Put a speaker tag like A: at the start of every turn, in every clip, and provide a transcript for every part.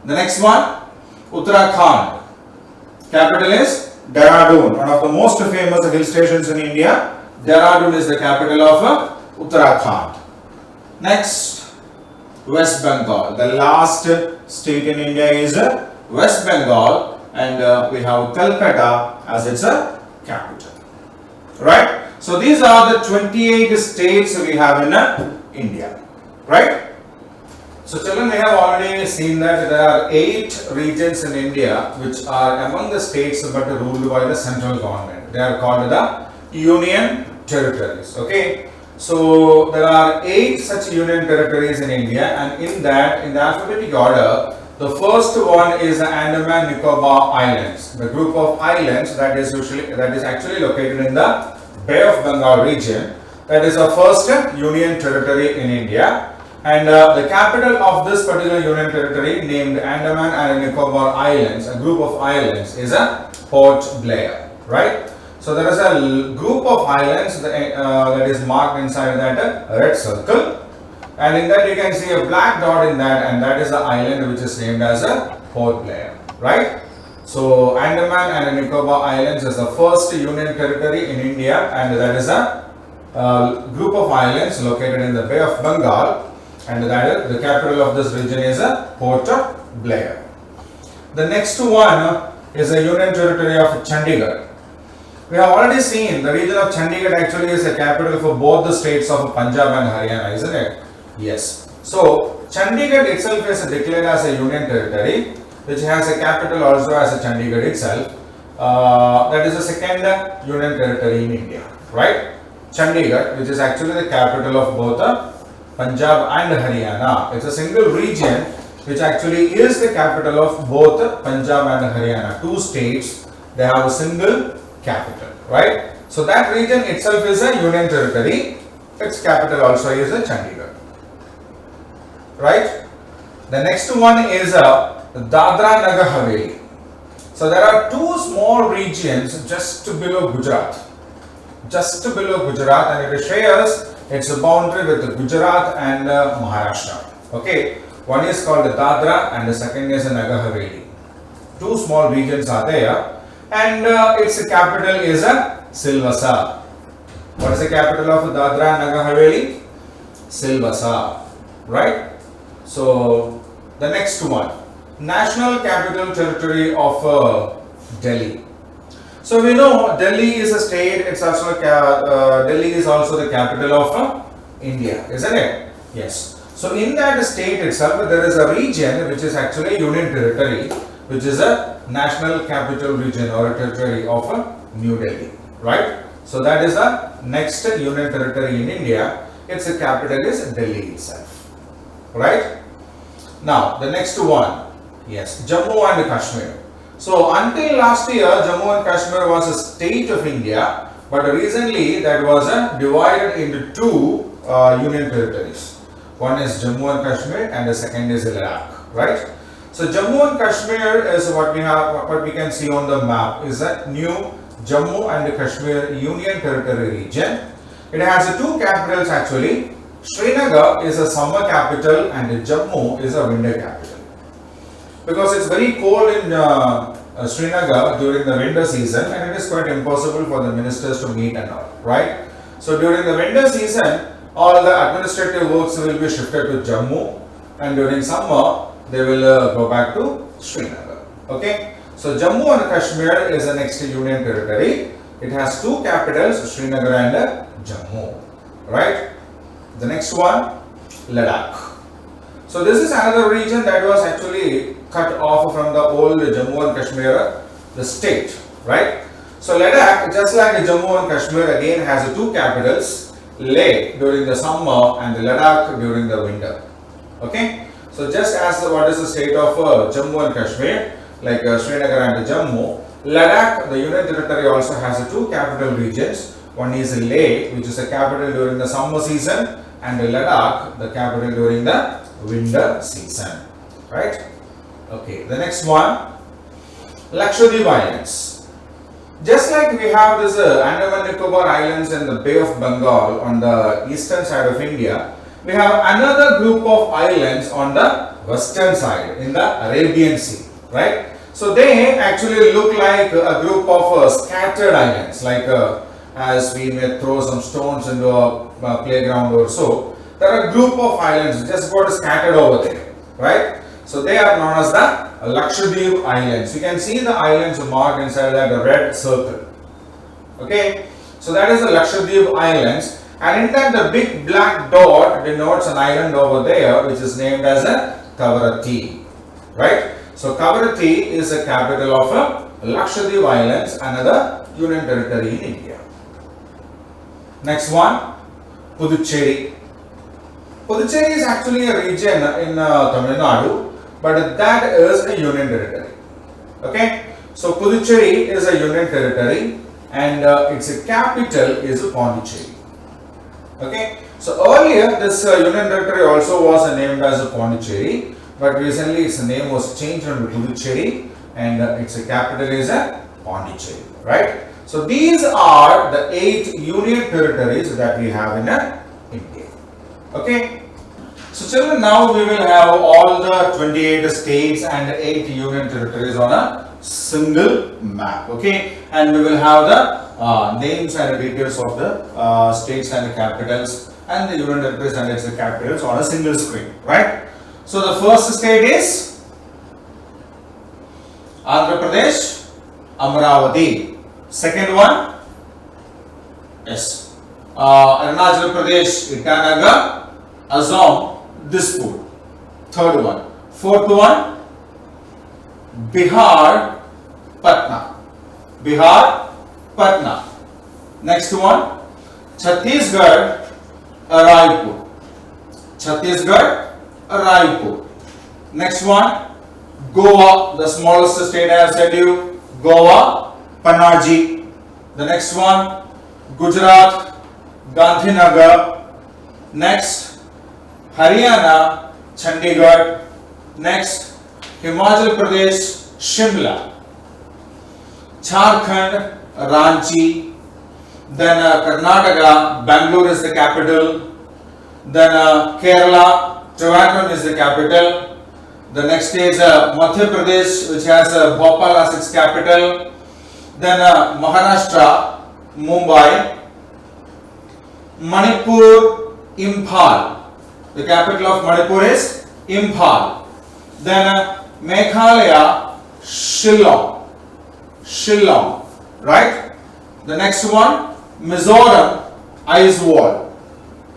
A: The next one, Uttarakhand. Capital is Dehradun, one of the most famous hill stations in India. Dehradun is the capital of Uttarakhand. Next, West Bengal. The last state in India is West Bengal, and we have Calcutta as its capital. Right? So these are the 28 states we have in India. Right? So children, we have already seen that there are 8 regions in India which are among the states but ruled by the central government. They are called the Union Territories. Okay. So there are 8 such union territories in India, and in that, in the alphabetic order, the first one is the Andaman Nicobar Islands, the group of islands that is actually located in the Bay of Bengal region. That is the first union territory in India. And the capital of this particular union territory, named Andaman and Nicobar Islands, a group of islands, is Port Blair, right? So there is a group of islands that is marked inside that red circle, and in that you can see a black dot in that, and that is the island which is named as Port Blair, right? So Andaman and Nicobar Islands is the first union territory in India, and that is a group of islands located in the Bay of Bengal. And that is the capital of this region is Port Blair. The next one is the union territory of Chandigarh. We have already seen the region of Chandigarh actually is a capital for both the states of Punjab and Haryana, isn't it? Yes. So Chandigarh itself is declared as a union territory, which has a capital also as a Chandigarh itself. That is the second union territory in India, right? Chandigarh, which is actually the capital of both Punjab and Haryana. It's a single region which actually is the capital of both Punjab and Haryana. 2 states, they have a single capital, right? So that region itself is a union territory. Its capital also is Chandigarh, right? The next one is Dadra Nagar Haveli. So there are 2 small regions just below Gujarat, and it shares its boundary with Gujarat and Maharashtra. Okay, one is called Dadra and the second is Nagar Haveli. 2 small regions are there, and its capital is Silvassa. What is the capital of Dadra and Nagar Haveli? Silvassa, right? So the next one, National Capital Territory of Delhi. So we know Delhi is a state. It's also Delhi is also the capital of India, isn't it? Yes. So in that state itself, there is a region which is actually a union territory, which is a National Capital Region or a territory of New Delhi, right? So that is the next union territory in India. Its capital is Delhi itself, right? Now the next one, yes, Jammu and Kashmir. So until last year, Jammu and Kashmir was a state of India, but recently that was divided into 2 union territories. One is Jammu and Kashmir, and the second is Ladakh, right? So Jammu and Kashmir is what we can see on the map is a new Jammu and Kashmir Union Territory region. It has 2 capitals actually. Srinagar is a summer capital and Jammu is a winter capital. Because it's very cold in Srinagar during the winter season, and it is quite impossible for the ministers to meet and all, right? So during the winter season, all the administrative works will be shifted to Jammu, and during summer they will go back to Srinagar. Okay, so Jammu and Kashmir is the next union territory. It has 2 capitals, Srinagar and Jammu, right? The next one, Ladakh. So this is another region that was actually cut off from the old Jammu and Kashmir, the state, right? So Ladakh, just like Jammu and Kashmir, again has 2 capitals, Leh during the summer and Ladakh during the winter. Okay, so just as what is the state of Jammu and Kashmir, like Srinagar and Jammu, Ladakh, the union territory, also has 2 capital regions. One is Leh, which is the capital during the summer season, and Ladakh, the capital during the winter season, right? Okay, the next one, Lakshadweep Islands. Just like we have this Andaman Nicobar Islands and the Bay of Bengal on the eastern side of India, we have another group of islands on the western side in the Arabian Sea, right? So they actually look like a group of scattered islands, like as we may throw some stones into a playground or so. There are a group of islands just got scattered over there, right? So they are known as the Lakshadweep Islands. You can see the islands marked inside that red circle. Okay, so that is the Lakshadweep Islands, and in that the big black dot denotes an island over there which is named as a Kavaratti, right? So Kavaratti is the capital of Lakshadweep Islands, another union territory in India. Next one, Puducherry. Puducherry is actually a region in Tamil Nadu, but that is a union territory. Okay, so Puducherry is a union territory, and its capital is Pondicherry. Okay, so earlier this union territory also was named as Pondicherry, but recently its name was changed to Puducherry, and its capital is Pondicherry, right? So these are the 8 union territories that we have in India. Okay, so children, now we will have all the 28 states and 8 union territories on a single map. Okay, and we will have the names and details of the states and the capitals and the union territories and its capitals on a single screen, right? So the first state is Andhra Pradesh, Amravati. Second one, yes, Arunachal Pradesh, Itanagar, Assam, Dispur. Third one. Fourth one, Bihar, Patna. Bihar, Patna. Next one, Chhattisgarh, Raipur. Chhattisgarh, Raipur. Next one, Goa, the smallest state I have said you, Goa, Panaji. The next one, Gujarat, Gandhinagar. Next, Haryana, Chandigarh. Next, Himachal Pradesh, Shimla. Jharkhand, Ranchi. Then Karnataka, Bangalore is the capital. Then Kerala, Trivandrum is the capital. The next is Madhya Pradesh, which has Bhopal as its capital. Then Maharashtra, Mumbai. Manipur, Imphal. The capital of Manipur is Imphal. Then Meghalaya, Shillong. Shillong, right? The next one, Mizoram, Aizawl.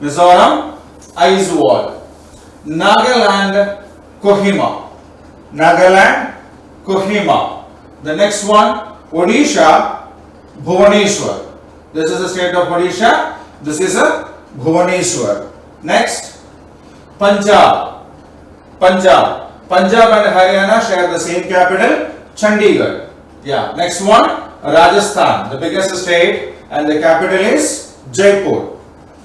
A: Mizoram, Aizawl. Nagaland, Kohima. Nagaland, Kohima. The next one, Odisha, Bhubaneswar. This is the state of Odisha. This is a Bhubaneswar. Next, Punjab. Punjab. Punjab and Haryana share the same capital, Chandigarh. Yeah. Next one, Rajasthan, the biggest state, and the capital is Jaipur.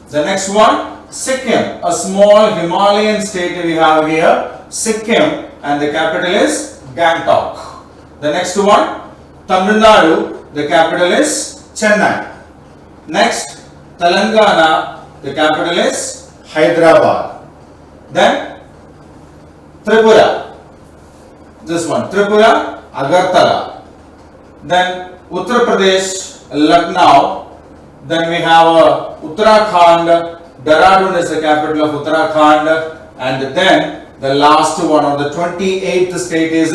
A: The next one, Sikkim, a small Himalayan state we have here, Sikkim, and the capital is Gangtok. The next one, Tamil Nadu, the capital is Chennai. Next, Telangana, the capital is Hyderabad. Then, Tripura, this one, Tripura, Agartala. Then, Uttar Pradesh, Lucknow. Then we have Uttarakhand, Dehradun is the capital of Uttarakhand. And then, the last one of the 28th state is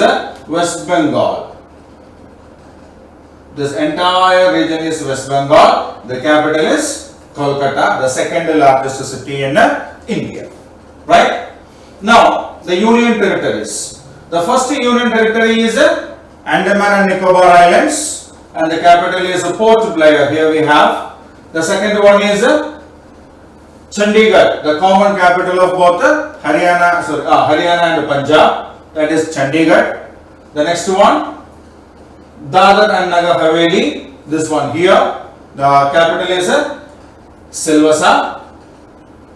A: West Bengal. This entire region is West Bengal. The capital is Kolkata, the second largest city in India. Right? Now, the union territories. The first union territory is Andaman and Nicobar Islands, and the capital is Port Blair. Here we have. The second one is Chandigarh, the common capital of both Haryana and Punjab. That is Chandigarh. The next one, Dadar and Nagar Haveli. This one here. The capital is Silvassa.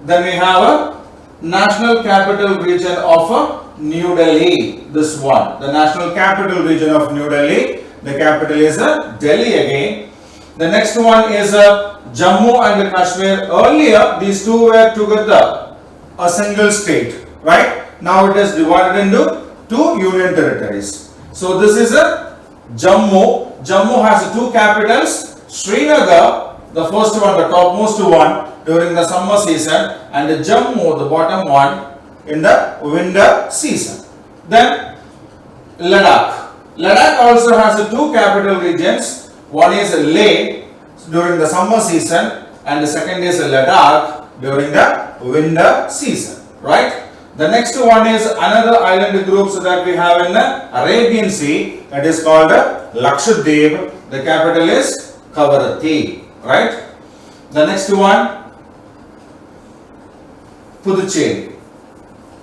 A: Then we have a national capital region of New Delhi. This one, the national capital region of New Delhi. The capital is Delhi again. The next one is Jammu and Kashmir. Earlier, these two were together a single state, right? Now it is divided into two union territories. So this is a Jammu. Jammu has two capitals, Srinagar, the first one, the topmost one during the summer season, and the Jammu, the bottom one, in the winter season. Then Ladakh. Ladakh also has two capital regions. One is Leh during the summer season, and the second is Ladakh during the winter season. Right? The next one is another island group that we have in the Arabian Sea. That is called Lakshadweep. The capital is Kavaratti. Right? The next one, Puducherry.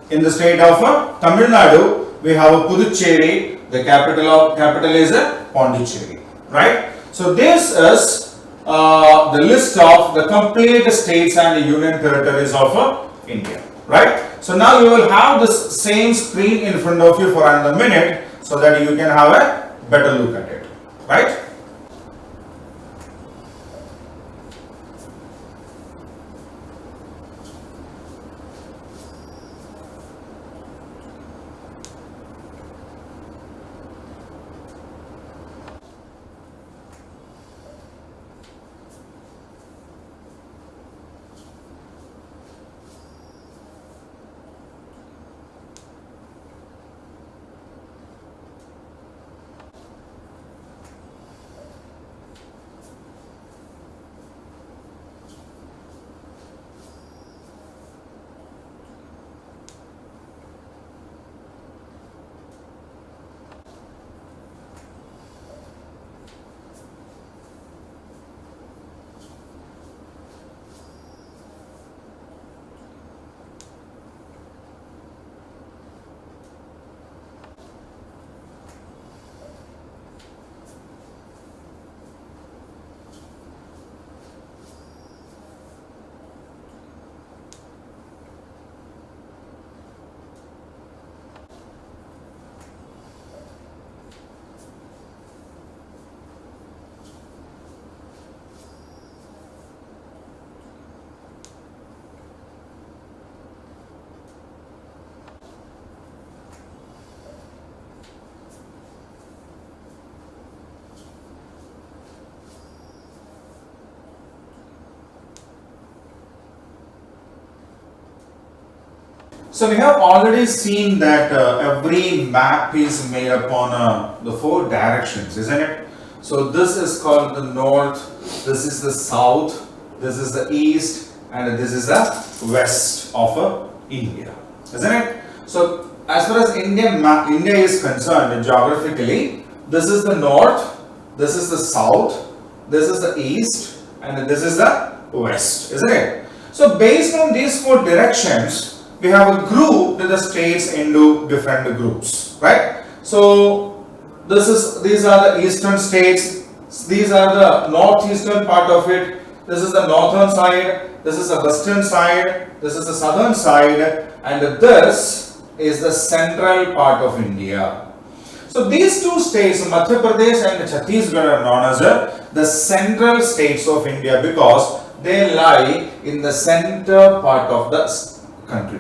A: In the state of Tamil Nadu, we have Puducherry. The capital is Puducherry. Right? So this is the list of the complete states and the union territories of India. Right? So now you will have this same screen in front of you for another minute so that you can have a better look at it. Right? So we have already seen that every map is made upon the four directions, isn't it? So this is called the north, this is the south, this is the east, and this is the west of India, isn't it? So as far as India is concerned geographically, this is the north, this is the south, this is the east, and this is the west, isn't it? So based on these four directions, we have grouped the states into different groups, right? So these are the eastern states, these are the northeastern part of it, this is the northern side, this is the western side, this is the southern side, and this is the central part of India. So these two states, Madhya Pradesh and Chhattisgarh, are known as the central states of India because they lie in the center part of the country,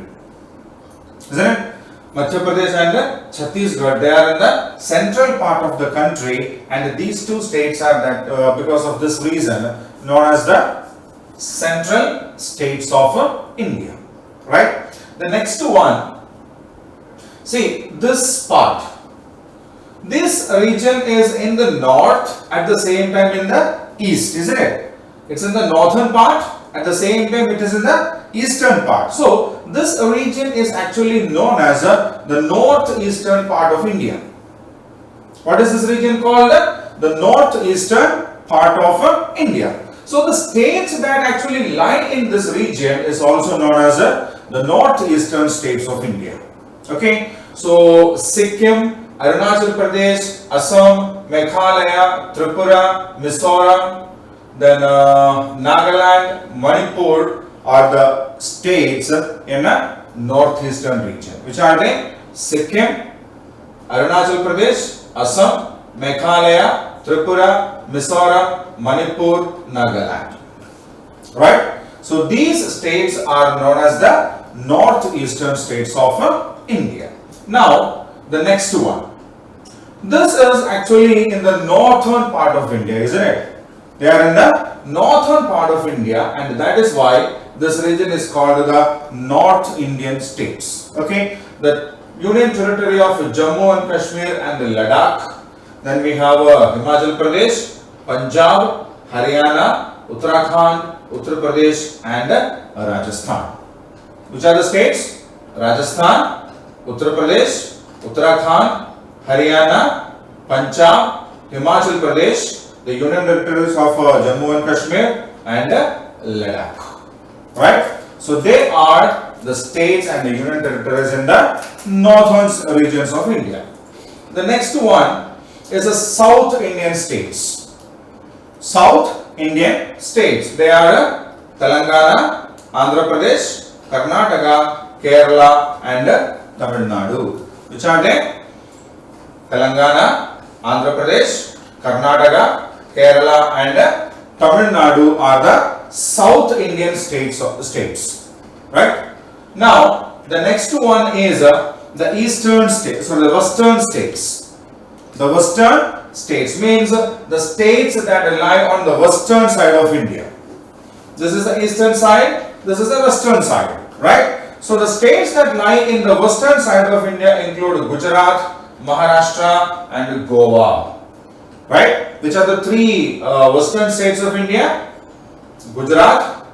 A: isn't it? Madhya Pradesh and Chhattisgarh, they are in the central part of the country, and these two states are that because of this reason known as the central states of India, right? The next one, see this part, this region is in the north at the same time in the east, isn't it? It's in the northern part, at the same time it is in the eastern part. So this region is actually known as the northeastern part of India. What is this region called? The northeastern part of India. So the states that actually lie in this region is also known as the northeastern states of India. Okay, so Sikkim, Arunachal Pradesh, Assam, Meghalaya, Tripura, Mizoram, then Nagaland, Manipur are the states in a northeastern region. Which are they? Sikkim, Arunachal Pradesh, Assam, Meghalaya, Tripura, Mizoram, Manipur, Nagaland. Right? So these states are known as the northeastern states of India. Now, the next one. This is actually in the northern part of India, isn't it? They are in the northern part of India, and that is why this region is called the North Indian states. Okay, the Union Territory of Jammu and Kashmir and Ladakh. Then we have Himachal Pradesh, Punjab, Haryana, Uttarakhand, Uttar Pradesh, and Rajasthan. Which are the states? Rajasthan, Uttar Pradesh, Uttarakhand, Haryana, Punjab, Himachal Pradesh, the Union Territories of Jammu and Kashmir, and Ladakh. Right? So they are the states and the Union Territories in the northern regions of India. The next one is the South Indian states. South Indian states. They are Telangana, Andhra Pradesh, Karnataka, Kerala, and Tamil Nadu. Which are they? Telangana, Andhra Pradesh, Karnataka, Kerala, and Tamil Nadu are the South Indian states. Right? Now, the next one is the eastern states, so the western states. The western states means the states that lie on the western side of India. This is the eastern side, this is the western side, right? So the states that lie in the western side of India include Gujarat, Maharashtra, and Goa, right? Which are the three western states of India? Gujarat,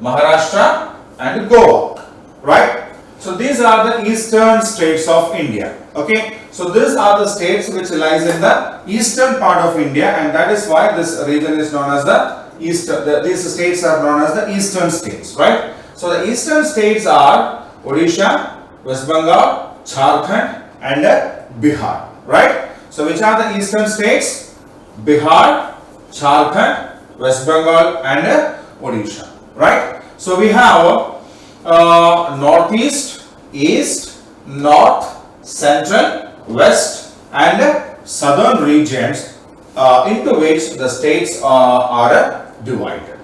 A: Maharashtra, and Goa, right? So these are the eastern states of India. Okay, so these are the states which lies in the eastern part of India, and that is why this region is known as the eastern. These states are known as the eastern states, right? So the eastern states are Odisha, West Bengal, Jharkhand, and Bihar, right? So which are the eastern states? Bihar, Jharkhand, West Bengal, and Odisha, right? So we have northeast, east, north, central, west, and southern regions into which the states are divided,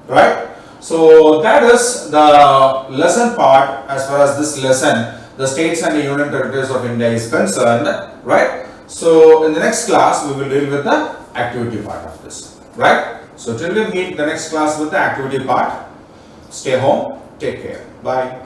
A: right? So that is the lesson part as far as this lesson, the states and the union territories of India is concerned, right? So in the next class we will deal with the activity part of this, right? So till we meet the next class with the activity part, stay home, take care, bye.